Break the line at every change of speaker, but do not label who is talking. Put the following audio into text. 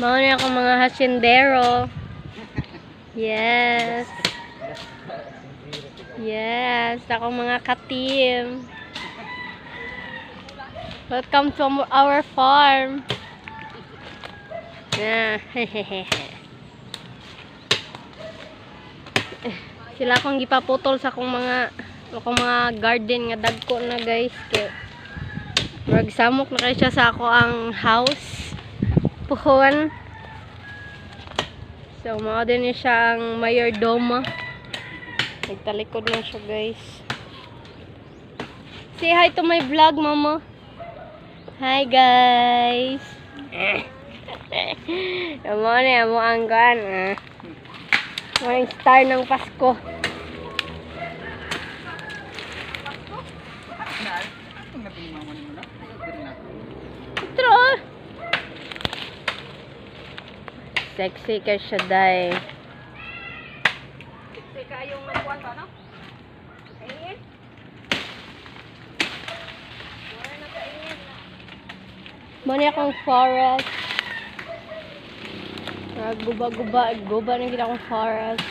Mao na akong mga hasyendero. Yes. Yes, akong mga ka-team. Welcome to our farm. Yeah. Sila akong gipaputol sa akong mga garden nga dagko na guys. Kaya magsamok na kayo siya sa ako ang house. Puhon. So, mga din niya siya ang mayordoma. Nagtalikod na siya, guys. Say hi to my vlog, mama. Hi, guys. Amo na, amo ang gan. Ang star ng Pasko. Ito. Sexy ka siya, day. Sexy ka yung magkuhan ba, no? Kainin? Wala na kainin. Mani akong forest. Guba na kita akong forest.